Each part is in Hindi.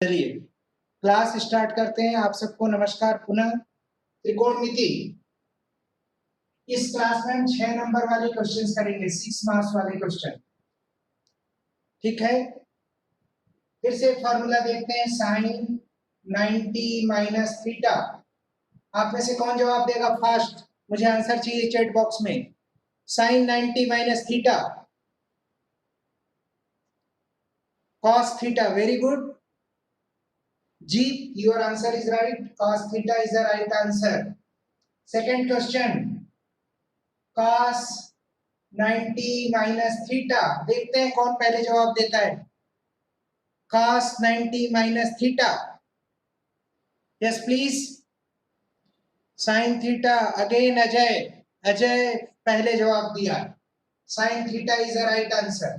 चलिए क्लास स्टार्ट करते हैं। आप सबको नमस्कार पुनः। त्रिकोणमिति इस क्लास में हम 6 नंबर वाले क्वेश्चंस करेंगे, 6 मार्क्स वाले क्वेश्चन। ठीक है, फिर से फॉर्मूला देखते हैं। Sine 90 minus theta. आप में से कौन जवाब देगा फास्ट? मुझे आंसर चाहिए चैट बॉक्स में। Sine 90 minus theta, cos theta. Very good Jeet, your answer is right. Cos theta is the right answer. Second question, cos 90 minus theta. देखते हैं कौन पहले जवाब देता है। cos 90 minus theta. Yes, please. sin theta again Ajay. Ajay पहले जवाब दिया। sin theta is the right answer.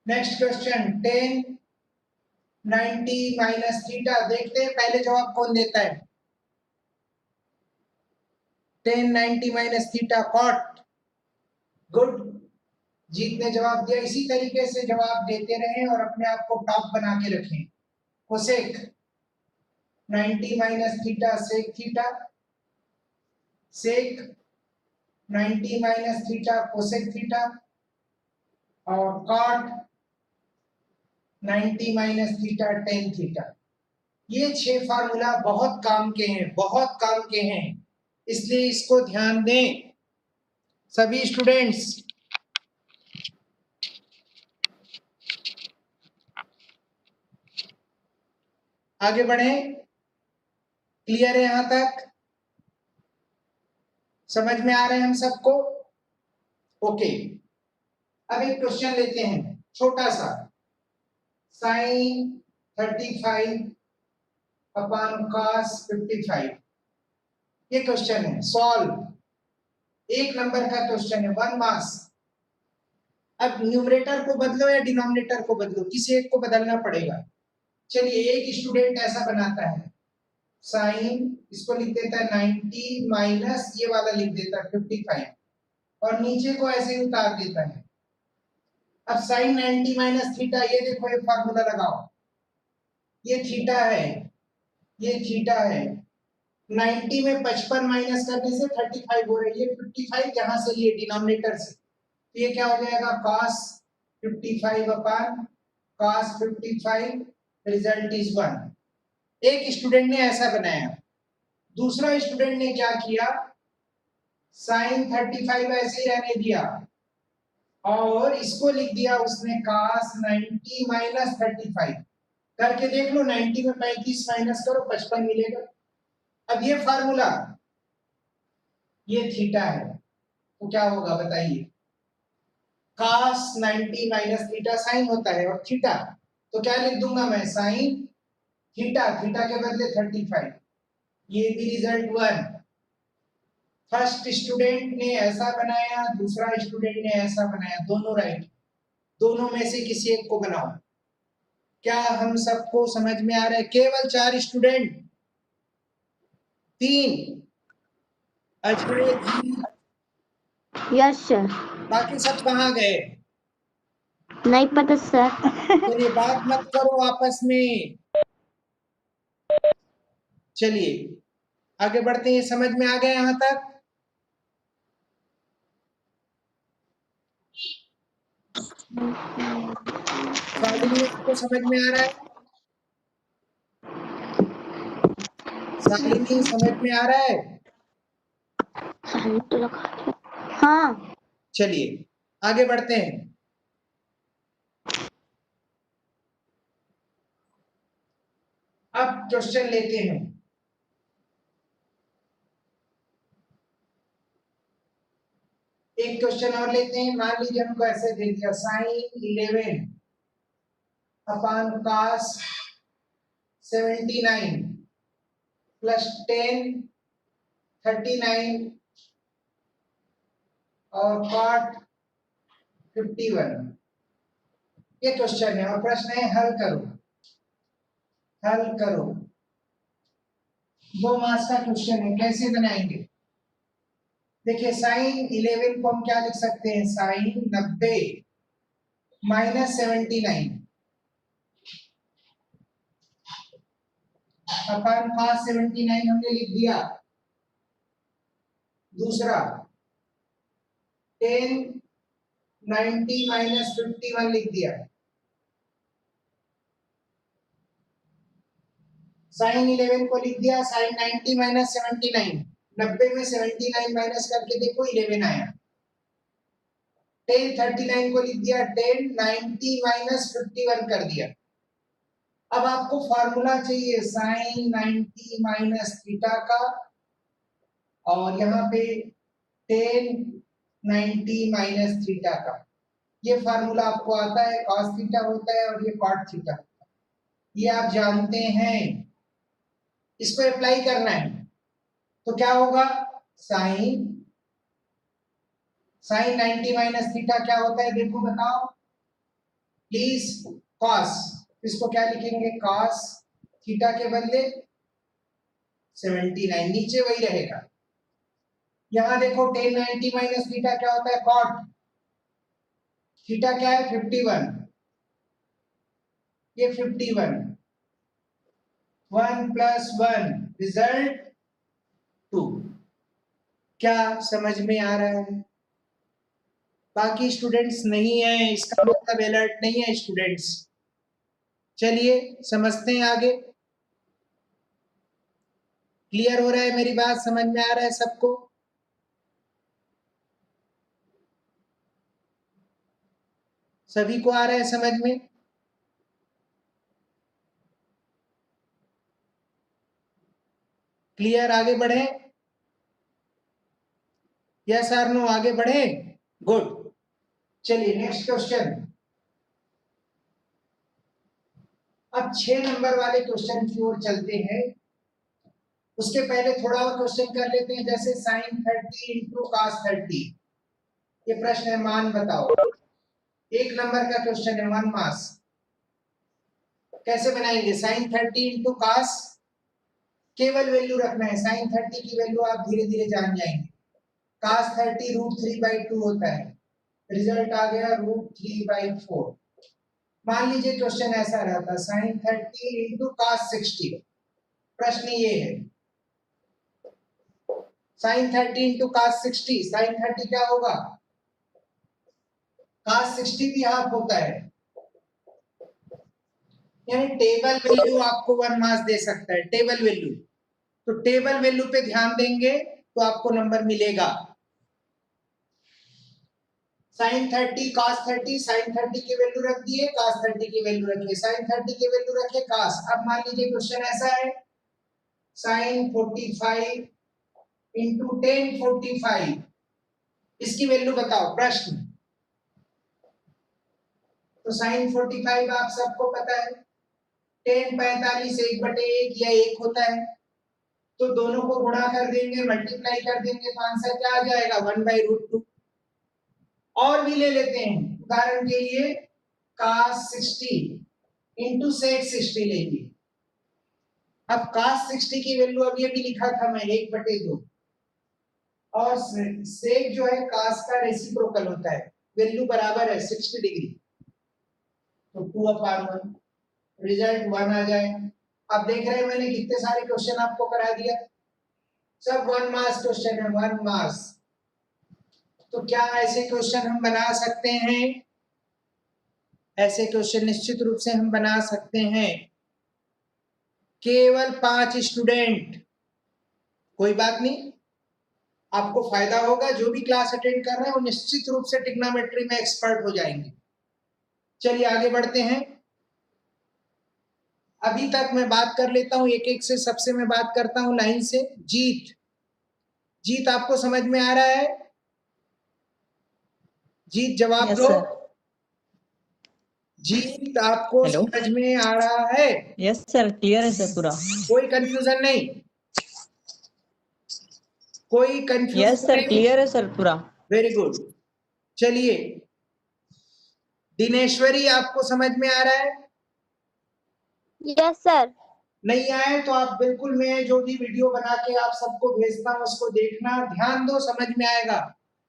Next question, tan 90 minus theta. देखते हैं पहले जवाब कौन देता है। tan 90 minus theta cot. Good, Jeet ने जवाब दिया। इसी तरीके से जवाब देते रहें और अपने आप को टॉप बना के रखें। Cosec 90 minus theta sec theta, sec 90 minus theta cosec theta, और cot 90 minus theta tan theta. ये 6 फार्मूला बहुत काम के हैं, बहुत काम के हैं, इसलिए इसको ध्यान दें सभी स्टूडेंट्स। आगे बढ़ें। क्लियर है यहां तक? समझ में आ रहे हैं हम सबको? ओके, अब एक क्वेश्चन लेते हैं छोटा सा। साइन 35 अपॉन कॉस 55, ये क्वेश्चन है। सॉल्व, 1 नंबर का क्वेश्चन है, 1 मार्क्स। अब न्यूमरेटर को बदलो या डिनोमिनेटर को बदलो, किसी एक को बदलना पड़ेगा। चलिए, एक स्टूडेंट ऐसा बनाता है, साइन इसको लिख देता है 90 माइनस ये वाला लिख देता है 55, और नीचे को ऐसे ही उतार देता है। अब साइन 90 माइनस थीटा, ये देखो, ये फार्मूला लगाओ। ये थीटा है, ये थीटा है। 90 में 55 माइनस करने से 35 हो रही है। 55 यहाँ से लिए डिनोमिनेटर से, तो ये क्या हो जाएगा, cos 55 upon cos 55, result is 1। एक स्टूडेंट ने ऐसा बनाया। दूसरा स्टूडेंट ने क्या किया, साइन 35 ऐसे ही रहने दिया और इसको लिख दिया उसने cos 90 माइनस 35। करके देख लो, 90 में 35 माइनस करो 55 मिलेगा। अब ये फार्मूला, ये थीटा है, तो क्या होगा बताइए। cos 90 माइनस थीटा साइन होता है, और थीटा तो क्या लिख दूंगा मैं, साइन थीटा, थीटा के बदले 35। ये भी रिजल्ट 1। फर्स्ट स्टूडेंट ने ऐसा बनाया, दूसरा स्टूडेंट ने ऐसा बनाया, दोनों राइट। दोनों में से किसी एक को बनाओ। क्या हम सबको समझ में आ रहा है? केवल 4 student, 3 Ajay ji. Yes sir. बाकी सब कहाँ गए? नहीं पता सर। चलिए, बात मत करो आपस में। चलिए आगे बढ़ते हैं। समझ में आ गया यहां तक? शालिनी, आपको समझ में आ रहा है? शालिनी, समझ में आ रहा है? हाँ। चलिए आगे बढ़ते हैं। अब क्वेश्चन लेते हैं। एक क्वेश्चन और लेते हैं। मान लीजिए हमको ऐसे दे दिया, साइन 11 अपॉन कॉस 79 प्लस 10 39 और कॉट 51। ये क्वेश्चन है और प्रश्न है हल करो, हल करो। 2 मार्क्स का क्वेश्चन है, कैसे बनाएंगे? देखिए, साइन 11 को हम क्या लिख सकते हैं, साइन 90 माइनस 79। अपन cos 79 हमने लिख दिया। दूसरा tan 90 माइनस 51 लिख दिया। sin 11 को लिख दिया sin 90 माइनस 79, 90 में 79 माइनस करके देखो 11 आया। tan 39 को लिख दिया tan 90 माइनस 51 कर दिया। अब आपको फार्मूला चाहिए sin 90 माइनस थीटा का, और यहाँ पे tan 90 माइनस थीटा का। ये फार्मूला आपको आता है, cos थीटा होता है और ये cot थीटा होता है, ये आप जानते हैं। इसको अप्लाई करना है तो क्या होगा, sin 90 माइनस थीटा क्या होता है देखो बताओ प्लीज, cos। इसको क्या लिखेंगे, cos थीटा के बदले 79, नीचे वही रहेगा। यहां देखो tan 90 माइनस थीटा क्या होता है, cot थीटा क्या है 51, ये 51, 1 प्लस 1 रिजल्ट 2। क्या समझ में आ रहा है? बाकी स्टूडेंट्स नहीं है, इसका मतलब अलर्ट नहीं है स्टूडेंट्स। चलिए समझते हैं आगे। क्लियर हो रहा है मेरी बात, समझ में आ रहा है सबको? सभी को आ रहा है समझ में? क्लियर, आगे बढ़े? यस और नो, आगे बढ़े? गुड। चलिए नेक्स्ट क्वेश्चन। अब 6 नंबर वाले क्वेश्चन की ओर चलते हैं। उसके पहले थोड़ा और क्वेश्चन कर लेते हैं, जैसे sin 30 इंटू cos 30। ये प्रश्न है, मान बताओ। 1 नंबर का क्वेश्चन है, 1 मार्क्स। कैसे बनाएंगे, sin 30 इंटू cos, केवल वैल्यू रखना है, sin 30 की वैल्यू आप धीरे धीरे जान जाएंगे। cos 30 √3/2 होता है, रिजल्ट आ गया √3/4। मान लीजिए क्वेश्चन ऐसा रहता, sin 30 इंटू cos 60। प्रश्न ये है, sin 30 इंटू cos 60, sin 30 क्या होगा, cos 60 भी हाफ होता है, यानी टेबल वैल्यू आपको 1 मार्क्स दे सकता है, टेबल वैल्यू। तो टेबल वैल्यू पे ध्यान देंगे तो आपको नंबर मिलेगा। sin 30 cos 30, sin 30 की वैल्यू रख दिए, cos 30 की वैल्यू रखिए, sin 30 की वैल्यू रखे cos। अब मान लीजिए क्वेश्चन ऐसा है, sin 45 इंटू tan 45, इसकी वैल्यू बताओ प्रश्न। तो sin 45 आप सबको पता है, tan 45 1/1 या 1 होता है, तो दोनों को गुणा कर देंगे, मल्टीप्लाई कर देंगे, तो आंसर क्या आ जाएगा, 1/√2। और भी ले लेते हैं, उदाहरण के लिए cos 60 इंटू sec 60 लेंगे। अब cos 60 की वैल्यू अब ये भी लिखा था मैं, 1/2, और sec जो है cos का रेसिप्रोकल होता है, वैल्यू बराबर है 60 डिग्री, तो 2/1, रिजल्ट 1 आ जाए। अब देख रहे हैं मैंने कितने सारे क्वेश्चन आपको करा दिया, सब 1 मार्क्स क्वेश्चन है, 1 मार्क्स। तो क्या ऐसे क्वेश्चन हम बना सकते हैं? ऐसे क्वेश्चन निश्चित रूप से हम बना सकते हैं। केवल 5 स्टूडेंट, कोई बात नहीं, आपको फायदा होगा। जो भी क्लास अटेंड कर रहे हैं वो निश्चित रूप से ट्रिग्नोमेट्री में एक्सपर्ट हो जाएंगे। चलिए आगे बढ़ते हैं। अभी तक मैं बात कर लेता हूं एक एक से, सबसे मैं बात करता हूं लाइन से। जीत, जीत आपको समझ में आ रहा है? जीत जवाब दो। जीत आपको हेलो, समझ में आ रहा है? यस सर, क्लियर है सर पूरा। कोई कंफ्यूजन नहीं, कोई यस कंफ्यूजन सर, नहीं? क्लियर है सर पूरा। Very good. चलिए दिनेश्वरी, आपको समझ में आ रहा है? Yes sir. नहीं आए तो आप बिल्कुल, मैं जो भी वीडियो बना के आप सबको भेजता हूं उसको देखना, ध्यान दो, समझ में आएगा।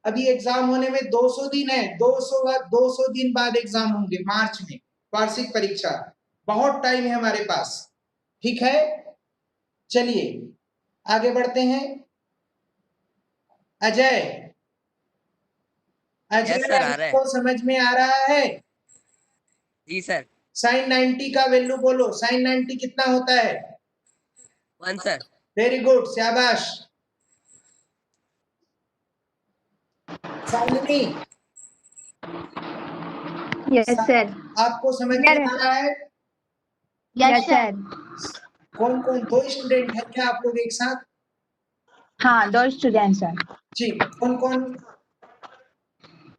अभी एग्जाम होने में 200 दिन है, 200 दिन बाद एग्जाम होंगे, मार्च में वार्षिक परीक्षा, बहुत टाइम है हमारे पास, ठीक है? चलिए आगे बढ़ते हैं। अजय, अजय यस सर, आ रहा है। आपको समझ में आ रहा है? जी सर। साइन 90 का वैल्यू बोलो, साइन 90 कितना होता है? 1 सर। वेरी गुड, शाबाश। Shalini, Yes, sir. आपको समझ में आ रहा है? Yes, sir. कौन कौन, दो स्टूडेंट हैं क्या आप लोग एक साथ? हाँ, 2 स्टूडेंट्स हैं, जी, कौन कौन?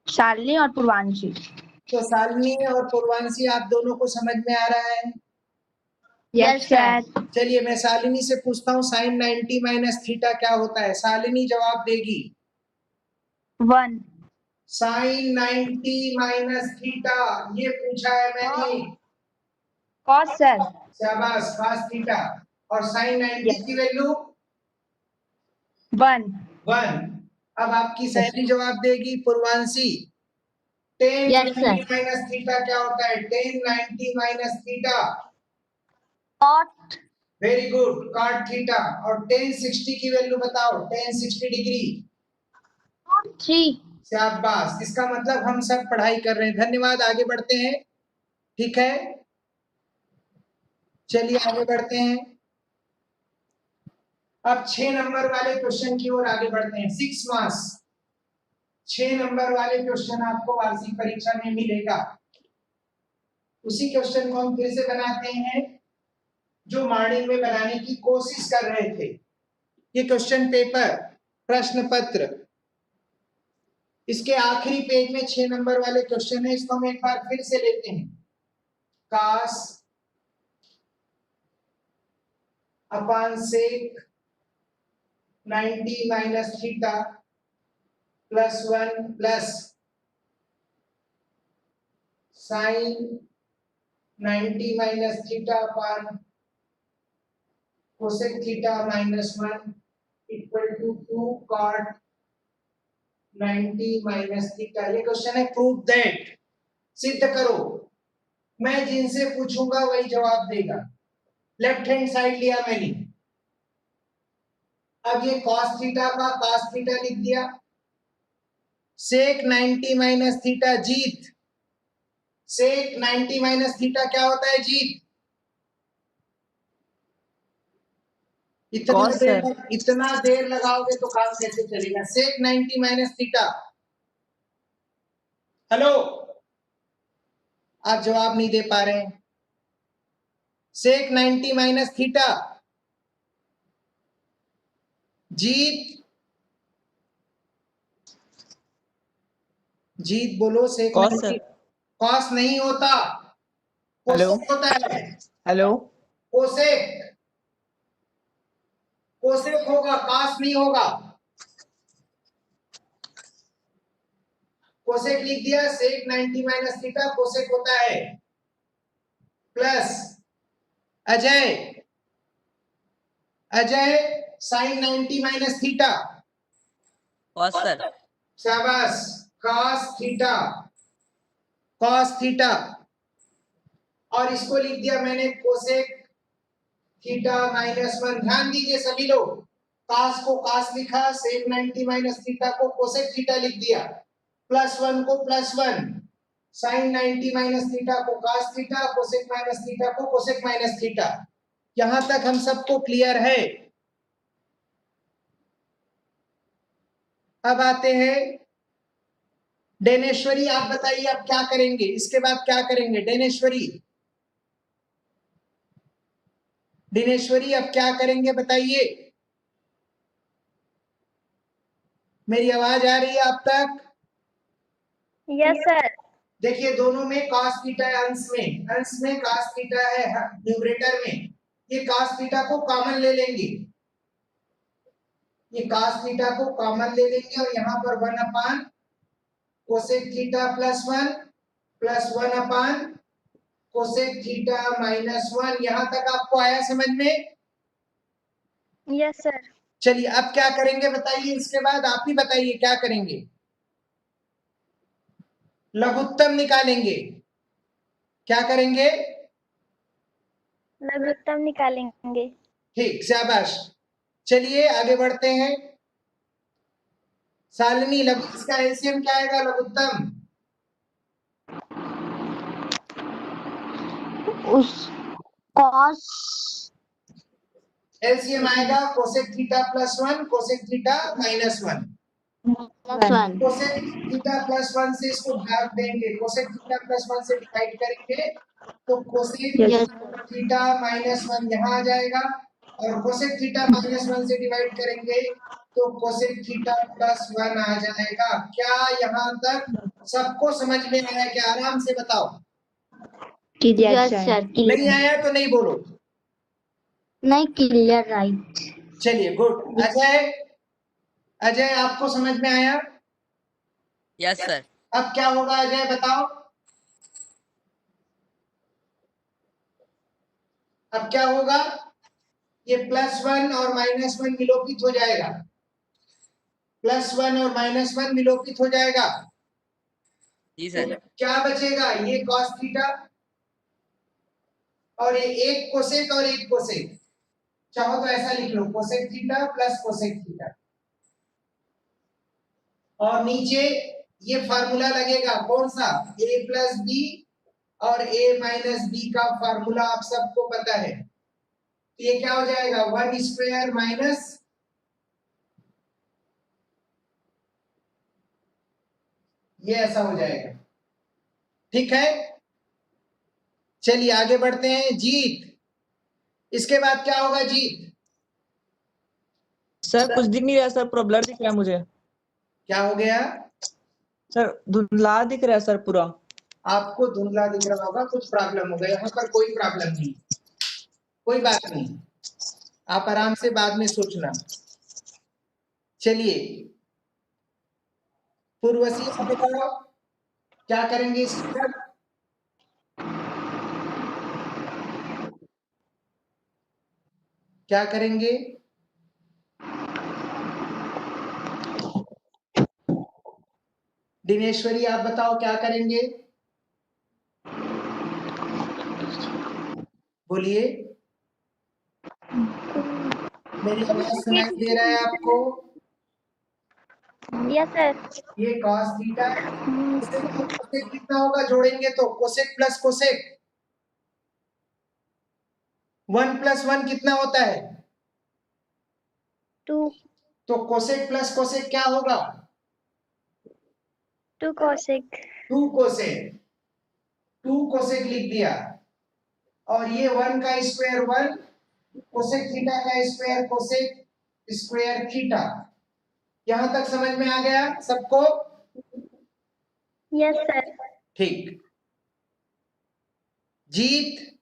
शालिनी और पूर्वांशी। तो शालिनी और पूर्वांशी, आप दोनों को समझ में आ रहा है? Yes sir. चलिए मैं शालिनी से पूछता हूँ, साइन 90 माइनस थीटा क्या होता है? शालिनी जवाब देगी। 1 साइन 90 माइनस थीटा, ये पूछा है मैंने। Cos sir. शाबाश, cos थीटा। और साइन 90 Yes. की वैल्यू 1 1। अब आपकी सहेली जवाब देगी, Purvanshi. Tan Yes, sir. 90 minus theta क्या होता है? Tan 90 minus theta, cot very good, cot theta. और टेन 60 की वैल्यू बताओ, टेन 60 डिग्री। 3 शाबाश, इसका मतलब हम सब पढ़ाई कर रहे हैं। धन्यवाद, आगे बढ़ते हैं। ठीक है, चलिए आगे बढ़ते हैं। अब 6 नंबर वाले क्वेश्चन की ओर आगे बढ़ते हैं। 6 मार्क्स, 6 नंबर वाले क्वेश्चन आपको वार्षिक परीक्षा में मिलेगा। उसी क्वेश्चन को हम फिर से बनाते हैं जो मॉर्निंग में बनाने की कोशिश कर रहे थे। ये क्वेश्चन पेपर, प्रश्न पत्र, इसके आखिरी पेज में 6 नंबर वाले क्वेश्चन है। इसको हम एक बार फिर से लेते हैं। Cos upon sec 90 minus theta plus 1 plus sine 90 minus theta upon cosec theta minus 1 equal to 2 cot 90 minus theta. ये क्वेश्चन है, प्रूव दैट, सिद्ध करो। मैं जिनसे पूछूंगा वही जवाब देगा। लेफ्ट हैंड साइड लिया मैंने। अब ये cos थीटा का cos थीटा लिख दिया। सेक 90 माइनस थीटा जीत, सेक 90 माइनस थीटा क्या होता है जीत? Cos, sir. इतना देर लगाओगे तो काम कैसे चलेगा? सेक 90 माइनस थीटा। हेलो, आप जवाब नहीं दे पा रहे हैं। सेक 90 माइनस थीटा जीत, जीत बोलो। सेक Cos, 90 sir. कॉस नहीं होता, हेलो कोसेक होता है। हेलो कोसेक, कोसेक होगा, कॉस नहीं होगा। कोसेक लिख दिया। सेक 90 माइनस थीटा कोसेक होता है। Plus Ajay, Ajay sine 90 minus theta, cos sir. शाबाश, cos थीटा, cos थीटा। और इसको लिख दिया मैंने कोसेक थीटा माइनस 1। ध्यान दीजिए सभी लोग, cos को cos लिखा, सेक 90 माइनस थीटा को कोसेक थीटा लिख दिया, प्लस 1 को प्लस 1, साइन 90 माइनस थीटा को cos theta, cosec minus theta को कोसेक माइनस थीटा। यहां तक हम सबको क्लियर है? अब आते हैं डेनेश्वरी, आप बताइए अब क्या करेंगे, इसके बाद क्या करेंगे? डेनेश्वरी, दिनेश्वरी अब क्या करेंगे बताइए? मेरी आवाज आ रही है आप तक? Yes, sir. देखिए दोनों में cos थीटा है, अंश में cos थीटा है, न्यूमरेटर में। ये cos थीटा को कॉमन ले लेंगे, ये cos थीटा को कॉमन ले लेंगे और यहाँ पर 1 अपान कोसेक थीटा प्लस 1 प्लस 1 अपान कोसेक थीटा माइनस 1। यहां तक आपको आया समझ में? Yes, sir. चलिए अब क्या करेंगे बताइए, इसके बाद आप ही बताइए क्या करेंगे? लघुत्तम निकालेंगे। क्या करेंगे? लघुत्तम निकालेंगे। ठीक, शाबाश। चलिए आगे बढ़ते हैं। शालिनी, लघु इसका एलसीएम क्या आएगा लघुत्तम? उस cos एलसीएम आएगा cosec theta plus 1 cosec theta minus 1। +1 cosec theta plus 1 से इसको भाग देंगे, कोसेक थीटा प्लस 1 से डिवाइड करेंगे तो कोसेक Yes, थीटा माइनस 1 यहाँ आ जाएगा, और कोसेक थीटा माइनस 1 से डिवाइड करेंगे तो कोसेक थीटा प्लस 1 आ जाएगा। क्या यहाँ तक सबको समझ में आया? क्या आराम से बताओ। yes sir नहीं आया तो नहीं बोलो। नहीं clear right चलिए गुड। अजय, अजय आपको समझ में आया? Yes, sir. अब क्या होगा अजय बताओ। अब क्या होगा? ये +1 और -1 विलोपित हो जाएगा, +1 और -1 विलोपित हो जाएगा। जी तो सर। क्या बचेगा? ये cos थीटा और ये एक कोसेक और एक कोसेक। चाहो तो ऐसा लिख लो, cosec theta plus cosec theta, और नीचे ये फार्मूला लगेगा कौन सा? a प्लस बी और a माइनस बी का फार्मूला आप सबको पता है। तो ये क्या हो जाएगा? 1 स्क्वायर माइनस ये ऐसा हो जाएगा। ठीक है, चलिए आगे बढ़ते हैं। जीत, इसके बाद क्या होगा जीत? सर कुछ दिख नहीं रहा सर, पूरा ब्लर दिख रहा है मुझे। क्या हो गया? सर धुंधला दिख रहा है सर पूरा। आपको धुंधला दिख रहा होगा, कुछ प्रॉब्लम होगा। यहाँ पर कोई प्रॉब्लम नहीं, कोई बात नहीं, आप आराम से बाद में सोचना। चलिए पूर्वसी आप बताओ क्या करेंगे इसके बाद? क्या करेंगे? दिनेश्वरी आप बताओ क्या करेंगे? बोलिए, मेरी आवाज सुनाई दे रहा है आपको? Yes sir. ये cos थीटा कोसेक और कोसेक कितना होगा जोड़ेंगे तो? कोसेक प्लस कोसेक 1 प्लस 1 कितना होता है? 2 तो कोसेक प्लस कोसेक क्या होगा? 2 cosec 2 कोसेक, 2 कोसेक लिख दिया, और ये 1 का स्क्वायर 1 कोसेक थीटा का स्क्वायर कोसेक स्क्वायर थीटा। यहां तक समझ में आ गया सबको? Yes sir. ठीक। जीत,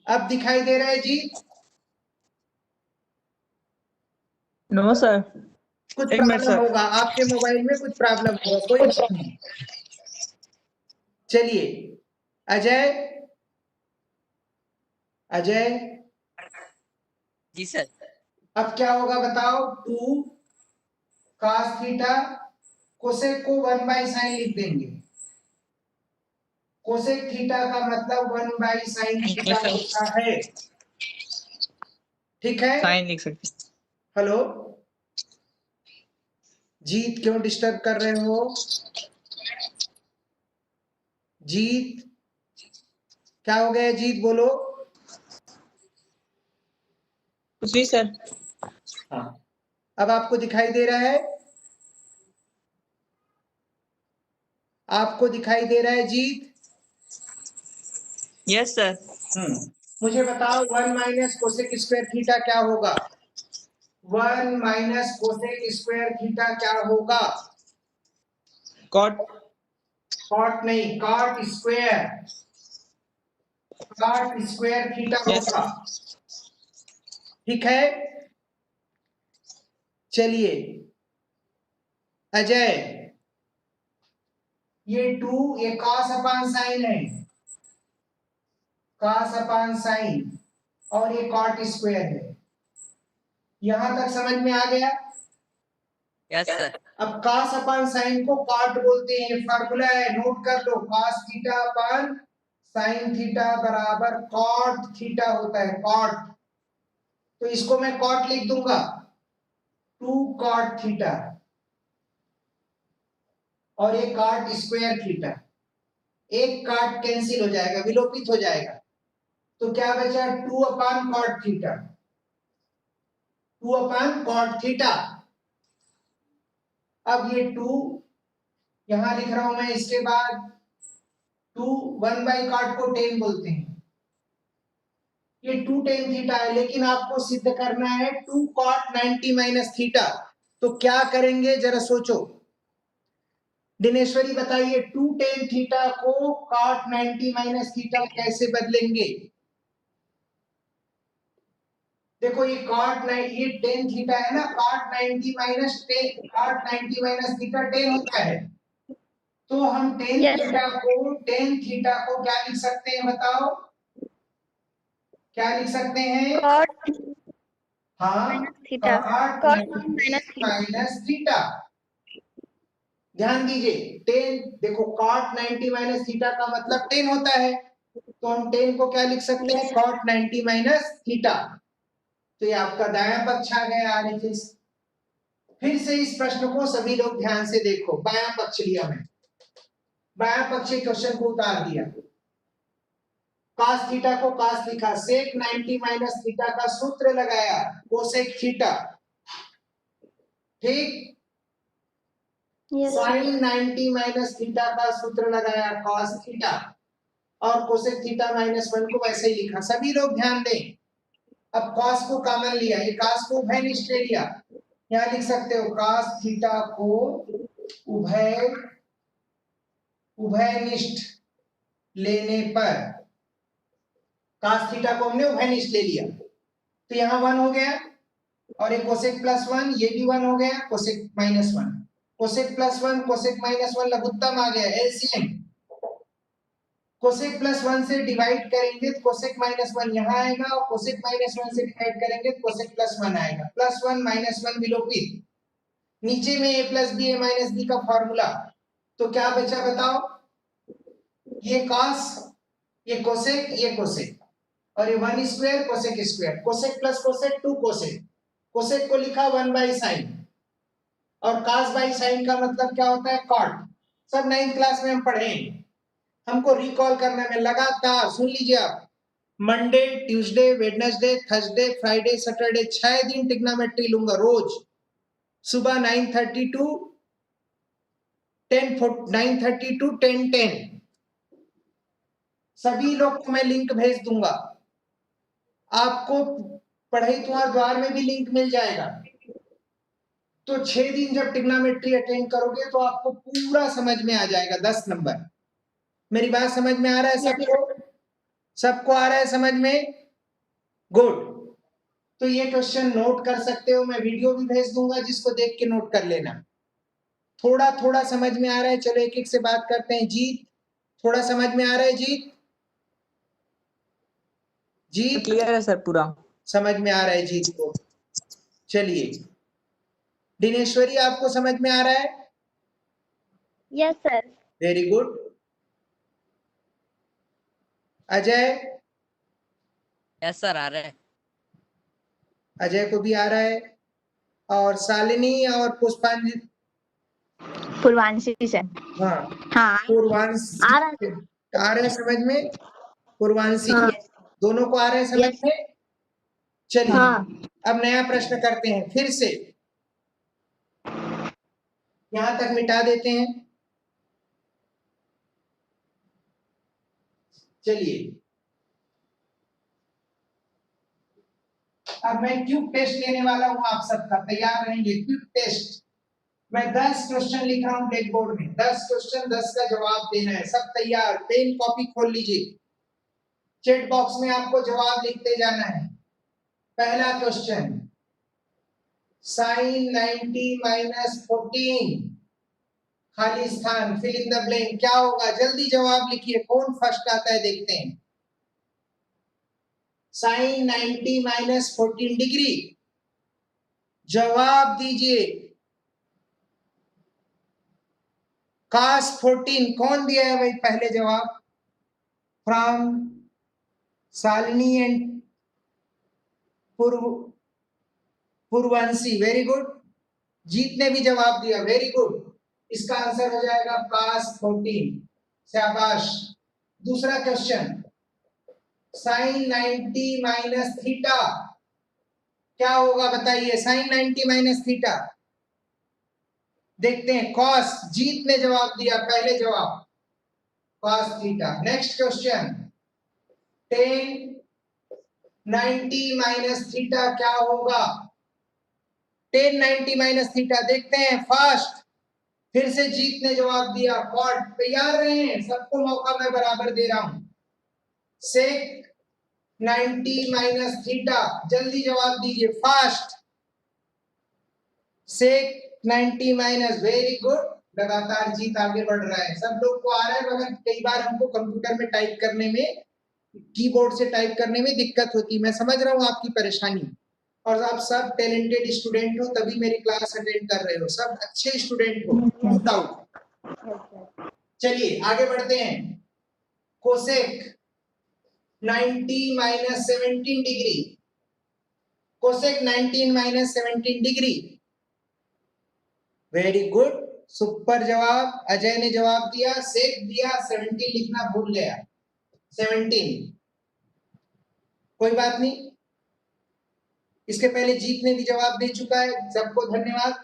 अब दिखाई दे रहा है जीत? No sir. कुछ एक मिनट प्रॉब्लम सर। होगा आपके मोबाइल में, कुछ प्रॉब्लम होगा, कोई बात नहीं। चलिए अजय, अजय जी सर। अब क्या होगा बताओ? 2 cos थीटा, कोसेक को 1 बाई साइन लिख देंगे। कोसेक थीटा का मतलब 1 बाई साइन थीटा होता है। ठीक है, साइन लिख सकते। हेलो जीत, क्यों डिस्टर्ब कर रहे हो? जीत, क्या हो गया जीत, बोलो। कुछ नहीं सर। हाँ, अब आपको दिखाई दे रहा है? आपको दिखाई दे रहा है जीत? Yes sir. मुझे बताओ 1 माइनस कोसेक स्क्वायर थीटा क्या होगा? 1 माइनस कोसेक स्क्वायर थीटा क्या होगा? कॉट। कॉट नहीं, cot square, cot square theta yes. होगा। ठीक है, चलिए अजय, ये 2 ये cos अपान साइन है, cos अपान साइन, और ये कॉट स्क्वायर है। यहां तक समझ में आ गया? Yes sir. अब cos अपान साइन को कॉट बोलते हैं, फार्मूला है, नोट कर लो। cos theta upon sine theta बराबर कॉट थीटा होता है, कॉट। तो इसको मैं कॉट लिख दूंगा 2 कॉट थीटा और ये कॉट स्क्वायर थीटा, एक कॉट कैंसिल हो जाएगा, विलोपित हो जाएगा, तो क्या बचा 2 upon cot theta, 2 upon cot theta. अब ये 2 यहां लिख रहा हूं मैं, इसके बाद 2 1 बाई कॉट को 10 बोलते हैं, ये 2 tan थीटा है, लेकिन आपको सिद्ध करना है 2 cot 90 माइनस थीटा। तो क्या करेंगे जरा सोचो, दिनेश्वरी बताइए 2 tan थीटा को cot 90 माइनस थीटा कैसे बदलेंगे? देखो ये cot 90, ये tan थीटा है ना, cot 90 minus cot 90 minus theta tan होता है, तो हम tan Yes, थीटा को क्या लिख सकते हैं बताओ, क्या लिख सकते हैं? cot हाँ, minus theta. cot Cot 90 minus theta. Minus theta. ध्यान दीजिए, टेन, देखो cot 90 माइनस थीटा का मतलब 10 होता है, तो हम 10 को क्या लिख सकते हैं? cot 90 minus theta. तो ये आपका दायां पक्ष आ गया RHS। फिर से इस प्रश्न को सभी लोग ध्यान से देखो, बायां पक्ष लिया मैं, बायां पक्ष क्वेश्चन को उतार दिया, cos थीटा को cos लिखा, sec 90 माइनस थीटा का सूत्र लगाया cosec थीटा, ठीक। Yes, sir. sin 90 minus theta का सूत्र लगाया cos थीटा, और cosec थीटा माइनस 1 को वैसे ही लिखा। सभी लोग ध्यान दें, अब cos को कॉमन लिया, ये cos को उभयनिष्ठ ले लिया, यहाँ लिख सकते हो cos थीटा को उभयनिष्ठ लेने पर, cos थीटा को हमने उभयनिष्ठ ले लिया, तो यहाँ 1 हो गया, और ये cosec प्लस 1, ये भी 1 हो गया, cosec minus 1, cosec plus 1 cosec minus 1 लघुत्तम आ गया, एलसीएम। cosec प्लस 1 से डिवाइड करेंगे तो cosec माइनस 1 यहाँ आएगा, और cosec माइनस 1 से डिवाइड करेंगे तो cosec प्लस 1 आएगा, प्लस 1 माइनस 1 विलोपित, नीचे में a plus B a minus B का फॉर्मूला, तो क्या बचा बताओ, ये cos, ये cosec, ये cosec, और ये 1 square cosec square, cosec plus cosec 2 cosec, cosec को लिखा 1 बाई sin, और cos बाई sin का मतलब क्या होता है? cot। सब 9th क्लास में हम पढ़े हैं, हमको रिकॉल करने में लगातार, सुन लीजिए आप, Monday, Tuesday, Wednesday, Thursday, Friday, Saturday, 6 दिन ट्रिग्नोमेट्री लूंगा रोज, सुबह 9:30 टू 10:10, सभी लोग को मैं लिंक भेज दूंगा, आपको पढ़ाई तुम्हारे द्वार में भी लिंक मिल जाएगा। तो 6 दिन जब ट्रिग्नोमेट्री अटेंड करोगे तो आपको पूरा समझ में आ जाएगा, 10 नंबर। मेरी बात समझ में आ रहा है सबको? सबको आ रहा है समझ में? गुड। तो ये क्वेश्चन नोट कर सकते हो, मैं वीडियो भी भेज दूंगा, जिसको देख के नोट कर लेना। थोड़ा थोड़ा समझ में आ रहा है? चलो एक एक से बात करते हैं। जीत, थोड़ा समझ में आ रहा है? जीत, जीत क्लियर है सर पूरा। समझ में आ रहा है जीत को? चलिए, दिनेश्वरी आपको समझ में आ रहा है? Yes, sir. Very good. Ajay, yes sir आ रहा है। अजय को भी आ रहा है, और शालिनी और पुष्पांजलि, पूर्वांशी सर। हाँ हाँ पूर्वांशी आ रहा आ रहा है समझ में? पूर्वांशी, हाँ। दोनों को आ रहा है समझ Yes. में? चलिए, हाँ अब नया प्रश्न करते हैं फिर से, यहां तक मिटा देते हैं। चलिए, अब मैं क्यूब टेस्ट लेने वाला हूं, आप सबका तैयार रहेंगे? क्यूब टेस्ट, मैं 10 क्वेश्चन लिख रहा हूं ब्लैक बोर्ड में, 10 क्वेश्चन, 10 का जवाब देना है। सब तैयार? पेन कॉपी खोल लीजिए, चैट बॉक्स में आपको जवाब लिखते जाना है। पहला क्वेश्चन, sin 90 माइनस 14, खाली स्थान, फिल इन द ब्लैंक, क्या होगा? जल्दी जवाब लिखिए, कौन फर्स्ट आता है देखते हैं। sin 90 माइनस 14 डिग्री, जवाब दीजिए। cos 14 कौन दिया है भाई? पहले जवाब from Shalini and Purvanshi, very good. Jeet ने भी जवाब दिया, वेरी गुड। इसका आंसर हो जाएगा cos 14। शाबाश। दूसरा क्वेश्चन, sin 90 माइनस थीटा क्या होगा बताइए। sin 90 माइनस थीटा देखते हैं। cos, जीत ने जवाब दिया, पहले जवाब cos theta. Next question, tan 90 minus theta क्या होगा। tan 90 माइनस थीटा देखते हैं फास्ट। फिर से जीत ने जवाब दिया cot। तैयार रहे, सबको मौका मैं बराबर दे रहा हूं। sec 90 माइनस थीटा, जल्दी जवाब दीजिए fast. sec 90 minus, very good. लगातार जीत आगे बढ़ रहा है, सब लोग को आ रहा है, मगर कई बार हमको कंप्यूटर में टाइप करने में, कीबोर्ड से टाइप करने में दिक्कत होती है। मैं समझ रहा हूं आपकी परेशानी, और आप सब टैलेंटेड स्टूडेंट हो तभी मेरी क्लास अटेंड कर रहे हो, सब अच्छे स्टूडेंट हो, नो डाउट। चलिए आगे बढ़ते हैं। Cosec 90 minus 17 degree, cosec 19 minus 17 degree, very good, super जवाब। अजय ने जवाब दिया, सेक दिया, 17 लिखना भूल गया, 17, कोई बात नहीं। इसके पहले जीत ने भी जवाब दे चुका है, सबको धन्यवाद।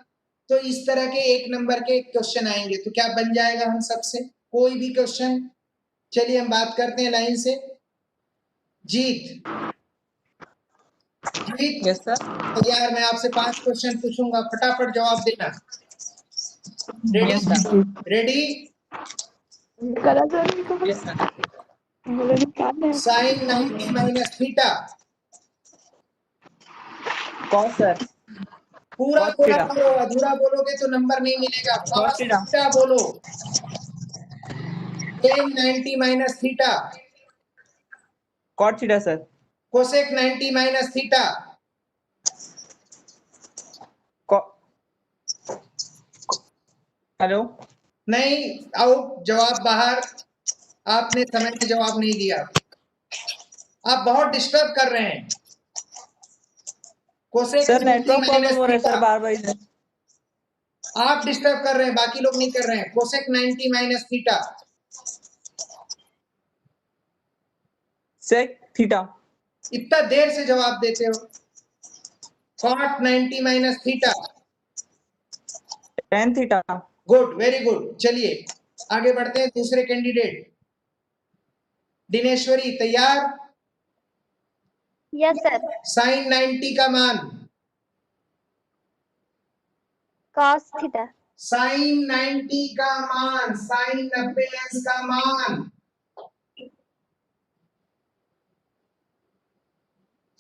तो इस तरह के एक नंबर के क्वेश्चन आएंगे, तो क्या बन जाएगा हम सबसे कोई भी क्वेश्चन। चलिए हम बात करते हैं लाइन से। जीत, जीत यस सर। तो यार मैं आपसे 5 क्वेश्चन पूछूंगा, फटाफट जवाब देना। Yes sir. Ready? Yes sir. Sine 90 minus theta, cos sir. पूरा Cos बोला थीटा। करो, अधूरा बोलोगे तो नंबर नहीं मिलेगा। Cos cos theta. थीटा बोलो। tan 90 minus theta, cot theta sir. Cosec 90 minus theta, hello. नहीं, आउट, जवाब बाहर। आपने समय में जवाब नहीं दिया, आप बहुत डिस्टर्ब कर रहे हैं। Cosec sir 90 network problem minus हो रहा है थीटा, सर, बार बार इधर। आप डिस्टर्ब कर रहे हैं, बाकी लोग नहीं कर रहे हैं। Cosec 90 minus theta, sec theta. इतना देर से जवाब देते हो। cot 90 minus theta, tan theta. Good, very good. चलिए आगे बढ़ते हैं, दूसरे कैंडिडेट। दिनेश्वरी तैयार? Yes sir. साइन 90 का मान, कॉस थीटा। साइन 90 का मान, साइन 90 अंश का मान,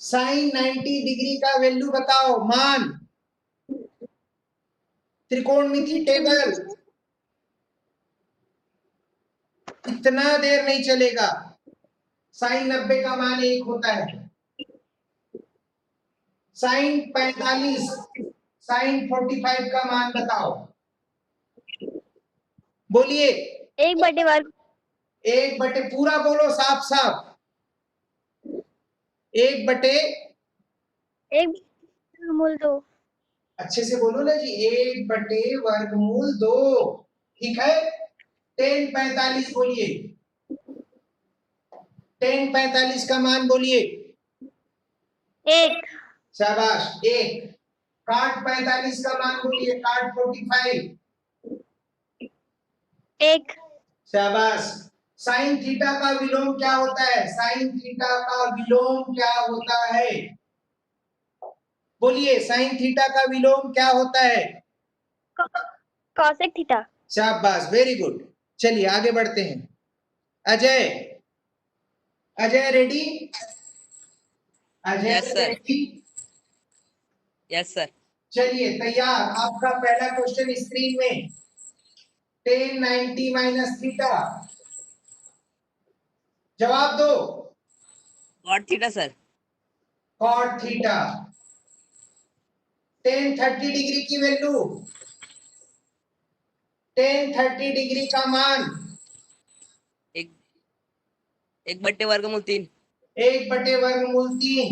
साइन 90 डिग्री का वैल्यू बताओ, मान। त्रिकोणमिति टेबल, इतना देर नहीं चलेगा। साइन 90 का मान 1 होता है। साइन 45, साइन 45 का मान बताओ, बोलिए। 1/वर्ग। 1 बटे, पूरा बोलो साफ साफ। 1 बटे, 1/2। अच्छे से बोलो ना जी, 1/वर्गमूल 2, ठीक है। tan 45 बोलिए, tan 45 का मान बोलिए। 1। शाबाश, 1। काट 45 का मान बोलिए, काट 45। 1। शाबाश। साइन थीटा का विलोम क्या होता है? साइन थीटा का विलोम क्या होता है? बोलिए, साइन थीटा का विलोम क्या होता है? Cosec theta. शाबाश, वेरी गुड। चलिए आगे बढ़ते हैं। Ajay, Ajay ready? Ajay Yes, sir. Ready? Yes sir. चलिए तैयार, आपका पहला क्वेश्चन स्क्रीन में। tan 90 माइनस थीटा, जवाब दो। Cot theta sir. cot theta. tan 30 degree की वैल्यू, tan 30 डिग्री का मान, एक 1/वर्गमूल 3। 1/वर्गमूल 3।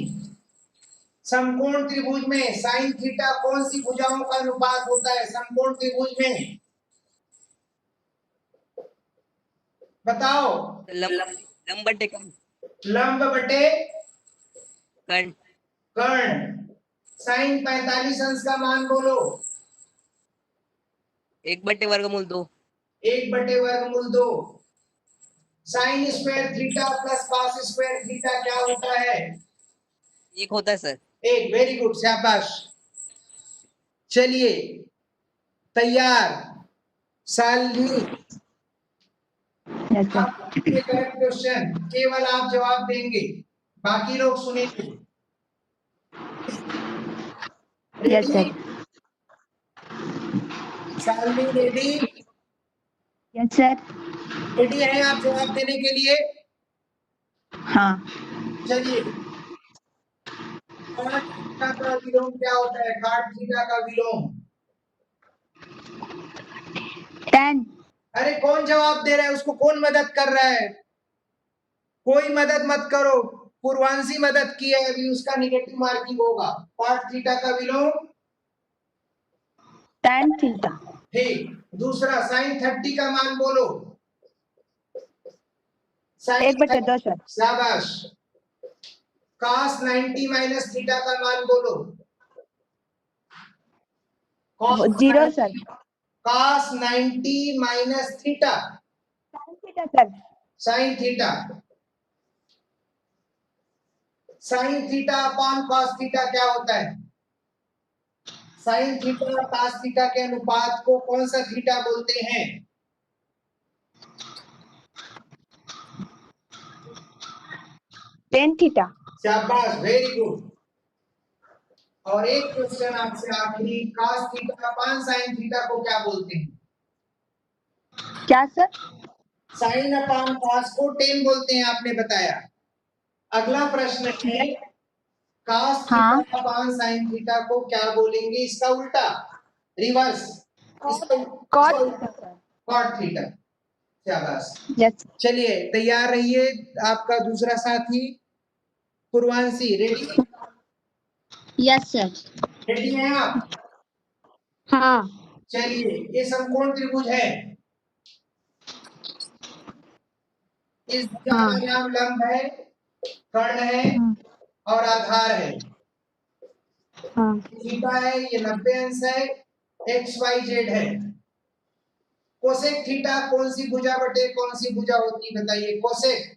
समकोण त्रिभुज में साइन थीटा कौन सी भुजाओं का अनुपात होता है? समकोण त्रिभुज में बताओ। लंब बटे कर्ण। लंब बटे कर्ण। कर्ण। साइन 45 अंश का मान बोलो। 1/वर्गमूल 2। 1/वर्गमूल 2। Sine square theta plus cos square theta क्या होता है? 1 होता है सर। 1। वेरी गुड, शाबाश। चलिए तैयार Shalini. Yes, sir. Correct question केवल आप जवाब देंगे, बाकी लोग सुनेंगे। Yes, sir. Shalini ready? Yes, sir. Ready है आप जवाब देने के लिए? हाँ. चलिए, cot थीटा का विलोम क्या होता है? cot थीटा का विलोम 10. अरे कौन जवाब दे रहा है? उसको कौन मदद कर रहा है? कोई मदद मत करो, पूर्वांशी मदद की है अभी, उसका निगेटिव मार्किंग होगा। cot थीटा का विलोम 10 theta. ठीक। दूसरा साइन 30 का मान बोलो। Sine 1/2 sir. शाबाश। cos 90 माइनस थीटा का मान बोलो। Zero sir. cos 90 minus theta Sin theta sir. Sine theta. Sine theta upon cos theta क्या होता है? साइन थीटा और कॉस थीटा के अनुपात को कौन सा थीटा बोलते हैं? Tan theta. शाबाश, वेरी गुड। और एक क्वेश्चन आपसे आखिरी, cos theta upon sine theta को क्या बोलते हैं? क्या सर? साइन अपॉन कॉस को टेन बोलते हैं, आपने बताया। अगला प्रश्न है, cos हाँ. थीटा अपॉन साइन थीटा को क्या बोलेंगे? इसका उल्टा, reverse. Cot theta sir. cot theta. शाबाश। Yes. चलिए तैयार रहिए। आपका दूसरा साथी पूर्वांशी रेडी? Yes sir. रेडी हैं आप? हाँ। चलिए, ये समकोण त्रिभुज है, इस दिशा का नाम लंब है, कर्ण है और आधार है। हाँ। थीटा है, ये 90 अंश है, एक्स वाई जेड है। कोसेक थीटा कौन सी भुजा बटे कौन सी भुजा होती है बताइए? कोसेक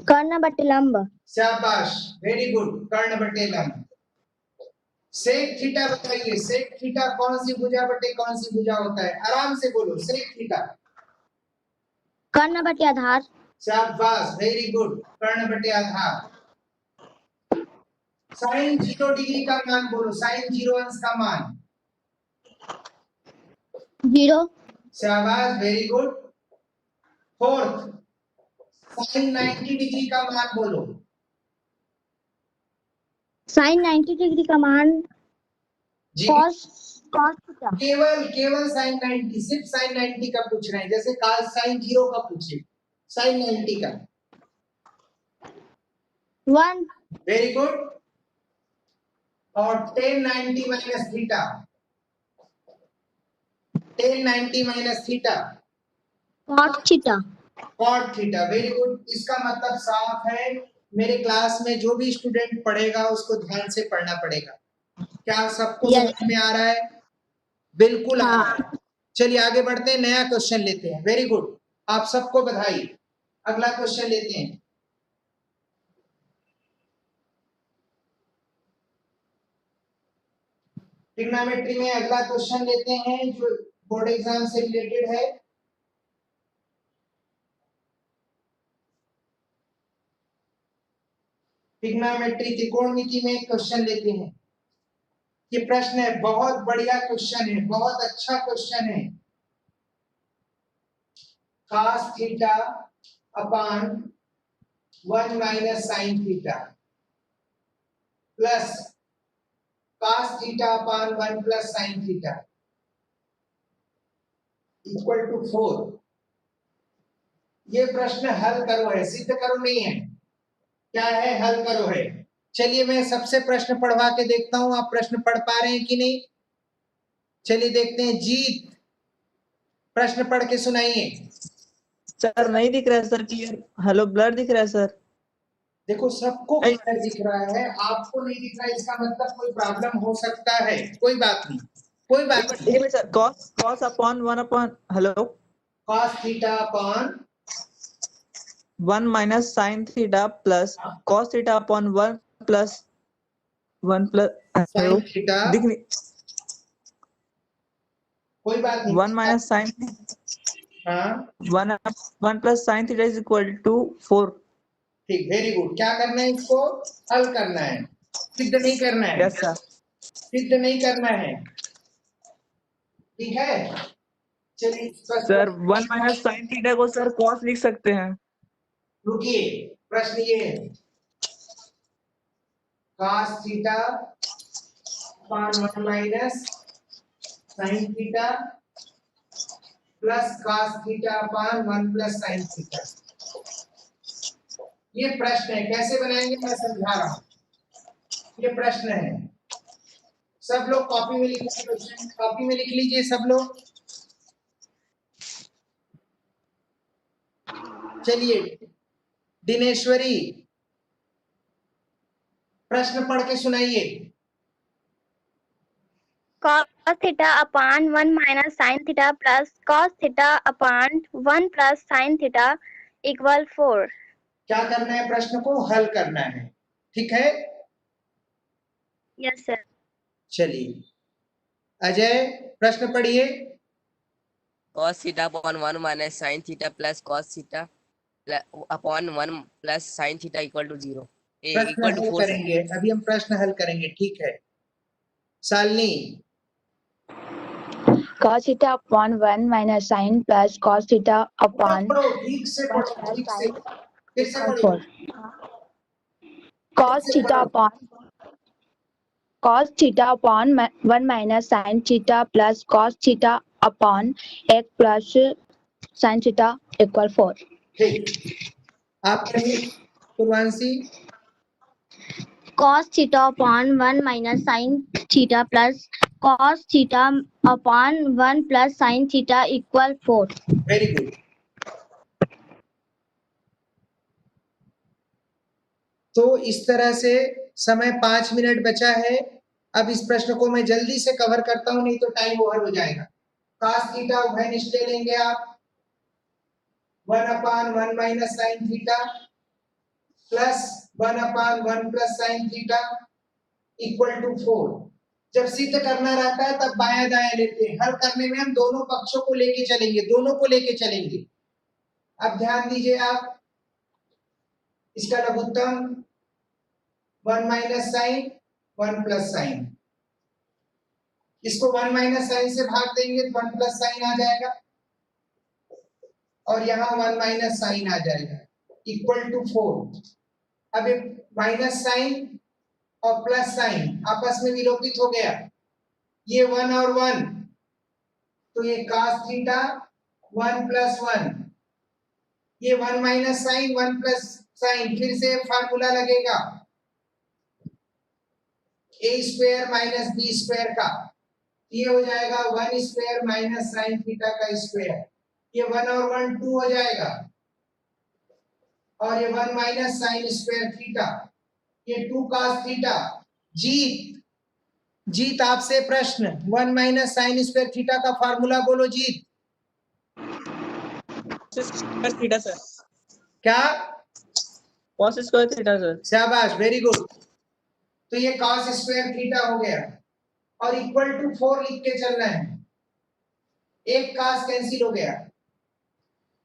कर्ण बटे लंब। शाबाश, वेरी गुड, कर्ण बटे लंब। सेक थीटा बताइए, सेक थीटा कौन सी भुजा बटे कौन सी भुजा होता है? आराम से बोलो, सेक थीटा। कर्ण बटे आधार। शाबाश, वेरी गुड, कर्ण बटे आधार। साइन 0 डिग्री का मान बोलो, साइन 0 अंश का मान। 0। शाबाश, very good. Fourth, sine 90 degree का मान बोलो। साइन 90 डिग्री का मान जी, cos थीटा। केवल साइन 90, सिर्फ साइन 90 का पूछ रहे हैं, जैसे काल साइन 0 का पूछे, साइन 90 का। 1। Very good. और tan 90 minus theta, tan 90 minus theta cot theta. cot theta, very good. इसका मतलब साफ है, मेरे क्लास में जो भी स्टूडेंट पढ़ेगा उसको ध्यान से पढ़ना पड़ेगा। क्या सबको समझ में आ रहा है? बिल्कुल आ रहा है। चलिए आगे बढ़ते हैं, नया क्वेश्चन लेते हैं। वेरी गुड, आप सबको बधाई। अगला क्वेश्चन लेते हैं। ट्रिग्नोमेट्री में अगला क्वेश्चन लेते हैं जो बोर्ड एग्जाम से रिलेटेड है। ट्रिग्नोमेट्री त्रिकोणमिति में क्वेश्चन लेते हैं। ये प्रश्न है, बहुत बढ़िया क्वेश्चन है, बहुत अच्छा क्वेश्चन है। cos theta upon 1 minus sine theta plus cos theta upon 1 plus sine theta equal to 4। ये प्रश्न हल करो है, सिद्ध करो नहीं है। क्या है, हल करो है। चलिए मैं सबसे प्रश्न पढ़वा के देखता हूं आप प्रश्न पढ़ पा रहे हैं कि नहीं। चलिए देखते हैं। जीत, प्रश्न पढ़ के सुनाइए। सर नहीं दिख रहा है सर, क्लियर। हेलो, ब्लर दिख रहा है सर। देखो सबको क्लियर दिख रहा है, आपको नहीं दिख रहा है, इसका मतलब कोई प्रॉब्लम हो सकता है। कोई बात नहीं, कोई बात नहीं। एक minute sir, cos upon 1 upon, hello, cos theta upon 1 minus sine theta plus cos theta upon 1 plus 1 plus, hello, sin theta, दिख नहीं, कोई बात नहीं। 1 माइनस साइन, हाँ 1 plus sine theta is equal to 4। ठीक, वेरी गुड। क्या करना है, इसको हल करना है, सिद्ध नहीं करना है, यस सर। सिद्ध नहीं करना है, ठीक है। चलिए सर 1 माइनस साइन थीटा को सर cos लिख सकते हैं। रुकिए, प्रश्न ये है, cos theta upon 1 minus sin theta plus cos theta upon 1 plus sin theta. ये प्रश्न है, कैसे बनाएंगे मैं समझा रहा हूं। ये प्रश्न है, सब लोग कॉपी में लिख लीजिए, कॉपी में लिख लीजिए सब लोग। चलिए दिनेश्वरी, प्रश्न पढ़ के सुनाइए। cos theta upon 1 minus sin theta plus cos theta upon 1 plus sin theta equal 4. क्या करना है, प्रश्न को हल करना है, ठीक है। Yes sir. चलिए अजय, प्रश्न पढ़िए। cos theta upon 1 minus sin theta plus cos theta upon 1 plus sin theta equal to 0, प्रश्न इक्वल टू हल 4 सर। करेंगे, अभी हम प्रश्न हल करेंगे, ठीक है। Shalini, cos theta upon 1 minus sin plus cos theta upon पढ़ो, ठीक से 1 पढ़ो, plus ठीक से, sin फिर से equal पढ़ो, 4. cos theta upon 1 minus sin theta plus cos theta upon x plus sin theta equal 4. ठीक। आप पढ़िए पूर्वांशी। cos theta upon 1 minus sin theta plus cos theta upon 1 plus sin theta equal 4. Very good. तो इस तरह से समय 5 मिनट बचा है। अब इस प्रश्न को मैं जल्दी से कवर करता हूं, नहीं तो टाइम ओवर हो जाएगा। cos थीटा उभयनिष्ठ ले लेंगे आप, 1 upon 1 minus sine theta plus 1 upon 1 plus sine theta equal to 4। जब सिद्ध करना रहता है तब बायां दायां लेते हैं, हल करने में हम दोनों पक्षों को लेके चलेंगे, दोनों को लेके चलेंगे। अब ध्यान दीजिए आप, इसका लघुत्तम 1 माइनस साइन 1 प्लस साइन, इसको 1 माइनस साइन से भाग देंगे तो 1 प्लस साइन आ जाएगा, और यहाँ 1 माइनस साइन आ जाएगा इक्वल टू 4। अब ये माइनस साइन और प्लस साइन आपस में विलोपित हो गया, ये 1 और 1, तो ये cos थीटा 1 प्लस 1, ये 1 माइनस साइन 1 प्लस साइन, फिर से फार्मूला लगेगा a square minus b square का, ये हो जाएगा 1 स्क्वायर माइनस साइन थीटा का स्क्वायर, ये 1 और 1 2 हो जाएगा, और ये 1 माइनस साइन स्क्वायर थीटा, ये 2 cos थीटा। जीत आपसे प्रश्न, 1 माइनस साइन स्क्वायर थीटा का फार्मूला बोलो जीत। cos थीटा सर, क्या? cos square theta sir. शाबाश, वेरी गुड। तो ये cos स्क्वायर थीटा हो गया, और इक्वल टू 4 लिख के चलना है, एक cos कैंसिल हो गया।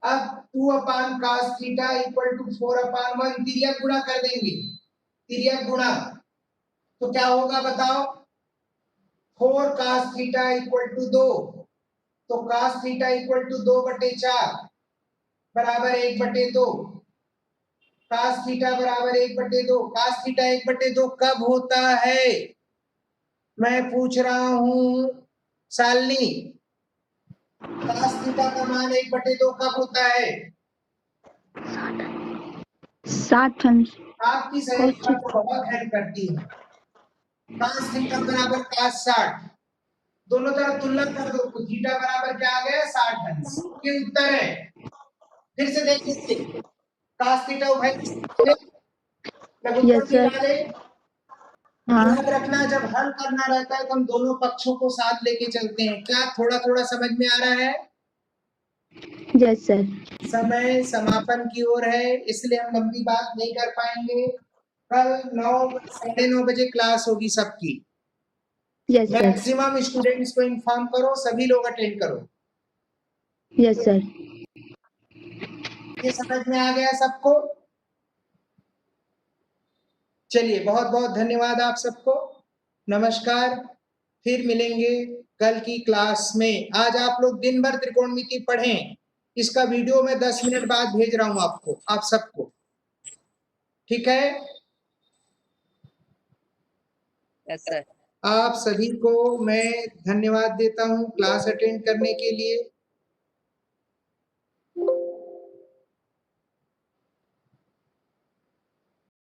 अब 2 अपान cos थीटा इक्वल टू 4 अपान 1, तिर्यक गुणा कर देंगे, तिर्यक गुणा, तो क्या होगा बताओ? 4 cos थीटा इक्वल टू 2, तो cos थीटा इक्वल टू 2/4 बराबर 1/2, cos थीटा बराबर 1/2। cos थीटा 1/2 कब होता है, मैं पूछ रहा हूं शालिनी, cos थीटा का मान 1/2 कब होता है? 7 आपकी सहेली आपको बहुत हेल्प करती है। cos थीटा बराबर cos 60, दोनों तरफ तुलना कर दो तो थीटा बराबर क्या आ गया 60 अंश। ये उत्तर है। फिर से देख लीजिए, cos थीटा उभय लघुत्तर Yes, sir. निकाले। हाँ याद रखना, जब हल करना रहता है तो हम दोनों पक्षों को साथ लेके चलते हैं। क्या थोड़ा थोड़ा समझ में आ रहा है? yes sir. समय समापन की ओर है, इसलिए हम लंबी बात नहीं कर पाएंगे। कल 9 बजे क्लास होगी सबकी। Yes sir. मैक्सिमम स्टूडेंट्स को इन्फॉर्म करो, सभी लोग अटेंड करो। Yes sir. ये समझ में आ गया सबको? चलिए, बहुत बहुत धन्यवाद आप सबको। नमस्कार, फिर मिलेंगे कल की क्लास में। आज आप लोग दिन भर त्रिकोणमिति पढ़ें। इसका वीडियो मैं 10 मिनट बाद भेज रहा हूं आपको, आप सबको। ठीक है? Yes sir. आप सभी को मैं धन्यवाद देता हूं क्लास अटेंड करने के लिए।